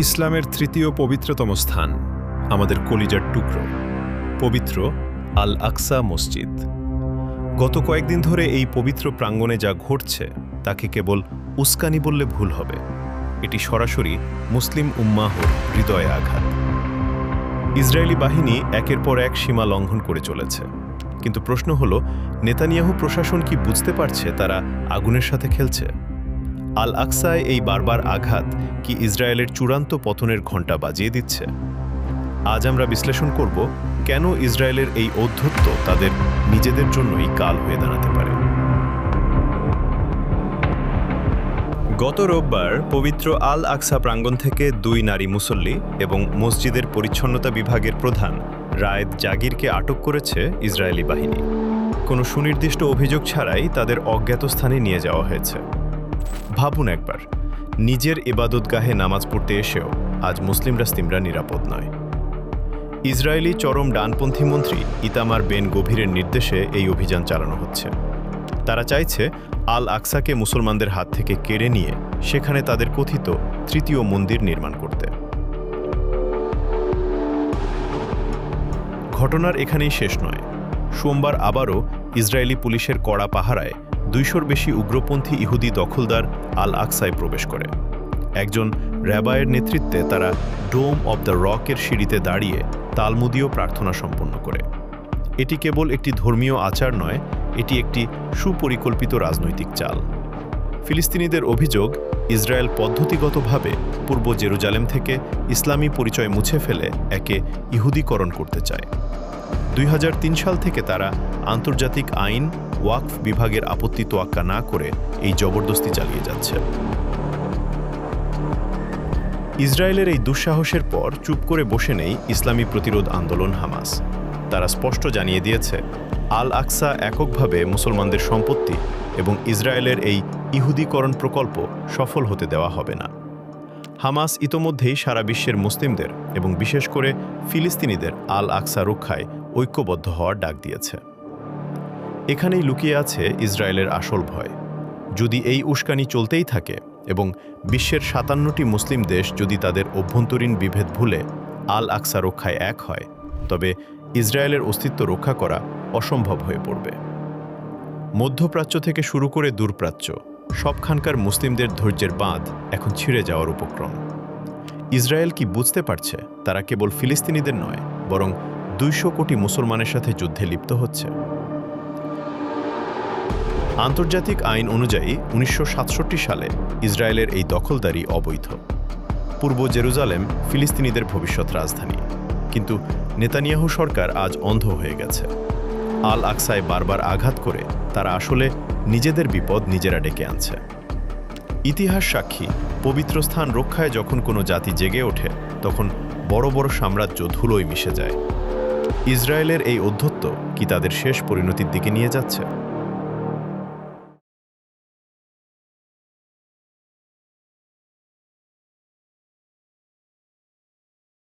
ইসলামের তৃতীয় পবিত্রতম স্থান, আমাদের কলিজার টুকরো, পবিত্র আল আকসা মসজিদ। গত কয়েকদিন ধরে এই পবিত্র প্রাঙ্গণে যা ঘটছে তাকে কেবল উস্কানি বললে ভুল হবে। এটি সরাসরি মুসলিম উম্মাহর হৃদয়ে আঘাত। ইসরায়েলি বাহিনী একের পর এক সীমা লঙ্ঘন করে চলেছে, কিন্তু প্রশ্ন হল, নেতানিয়াহু প্রশাসন কি বুঝতে পারছে তারা আগুনের সাথে খেলছে? আল আকসায় এই বারবার আঘাত কি ইসরায়েলের চূড়ান্ত পতনের ঘণ্টা বাজিয়ে দিচ্ছে? আজ আমরা বিশ্লেষণ করব কেন ইসরায়েলের এই ঔদ্ধত্য তাদের নিজেদের জন্যই কাল হয়ে দাঁড়াতে পারে। গত রোববার পবিত্র আল আকসা প্রাঙ্গণ থেকে 2 নারী মুসল্লি এবং মসজিদের পরিচ্ছন্নতা বিভাগের প্রধান রায়েদ জাগিরকে আটক করেছে ইসরায়েলি বাহিনী। কোনো সুনির্দিষ্ট অভিযোগ ছাড়াই তাদের অজ্ঞাত স্থানে নিয়ে যাওয়া হয়েছে। ভাবুন একবার, নিজের ইবাদতগাহে নামাজ পড়তে এসেও আজ মুসলিমরা নিরাপদ নয়। ইসরায়েলি চরম ডানপন্থী মন্ত্রী ইতামার বেন গভীরের নির্দেশে এই অভিযান চালানো হচ্ছে। তারা চাইছে আল আকসাকে মুসলমানদের হাত থেকে কেড়ে নিয়ে সেখানে তাদের কথিত তৃতীয় মন্দির নির্মাণ করতে। ঘটনার এখানেই শেষ নয়। সোমবার আবারও ইসরায়েলি পুলিশের কড়া পাহারায় 200-র বেশি উগ্রপন্থী ইহুদি দখলদার আল আকসায় প্রবেশ করে। একজন র‍্যাবায়ের নেতৃত্বে তারা ডোম অব দ্য রকের সিঁড়িতে দাঁড়িয়ে তালমুদীয় প্রার্থনা সম্পন্ন করে। এটি কেবল একটি ধর্মীয় আচার নয়, এটি একটি সুপরিকল্পিত রাজনৈতিক চাল। ফিলিস্তিনিদের অভিযোগ, ইসরায়েল পদ্ধতিগতভাবে পূর্ব জেরুজালেম থেকে ইসলামী পরিচয় মুছে ফেলে একে ইহুদিকরণ করতে চায়। 2003 সাল থেকে তারা আন্তর্জাতিক আইন, ওয়াকফ বিভাগের আপত্তি তোয়াক্কা না করে এই জবরদস্তি চালিয়ে যাচ্ছে। ইসরায়েলের এই দুঃসাহসের পর চুপ করে বসে নেই ইসলামী প্রতিরোধ আন্দোলন হামাস। তারা স্পষ্ট জানিয়ে দিয়েছে, আল আকসা এককভাবে মুসলমানদের সম্পত্তি এবং ইসরায়েলের এই ইহুদিকরণ প্রকল্প সফল হতে দেওয়া হবে না। হামাস ইতোমধ্যেই সারা বিশ্বের মুসলিমদের এবং বিশেষ করে ফিলিস্তিনিদের আল আকসা রক্ষায় ঐক্যবদ্ধ হওয়ার ডাক দিয়েছে। এখানেই লুকিয়ে আছে ইসরায়েলের আসল ভয়। যদি এই উস্কানি চলতেই থাকে এবং বিশ্বের 57টি মুসলিম দেশ যদি তাদের অভ্যন্তরীণ বিভেদ ভুলে আল আকসা রক্ষায় এক হয়, তবে ইসরায়েলের অস্তিত্ব রক্ষা করা অসম্ভব হয়ে পড়বে। মধ্যপ্রাচ্য থেকে শুরু করে দূরপ্রাচ্য, সবখানকার মুসলিমদের ধৈর্যের বাঁধ এখন ছিঁড়ে যাওয়ার উপক্রম। ইসরায়েল কি বুঝতে পারছে তারা কেবল ফিলিস্তিনিদের নয়, বরং 200 কোটি মুসলমানের সাথে যুদ্ধে লিপ্ত হচ্ছে? আন্তর্জাতিক আইন অনুযায়ী 1967 সালে ইসরায়েলের এই দখলদারি অবৈধ। পূর্ব জেরুজালেম ফিলিস্তিনিদের ভবিষ্যৎ রাজধানী, কিন্তু নেতানিয়াহু সরকার আজ অন্ধ হয়ে গেছে। আল আকসায় বারবার আঘাত করে তারা আসলে নিজেদের বিপদ নিজেরা ডেকে আনছে। ইতিহাস সাক্ষী, পবিত্র স্থান রক্ষায় যখন কোনো জাতি জেগে ওঠে, তখন বড় বড় সাম্রাজ্য ধুলোয় মিশে যায়। ইসরায়েলের এই ঔদ্ধত্য কি তাদের শেষ পরিণতির দিকে নিয়ে যাচ্ছে?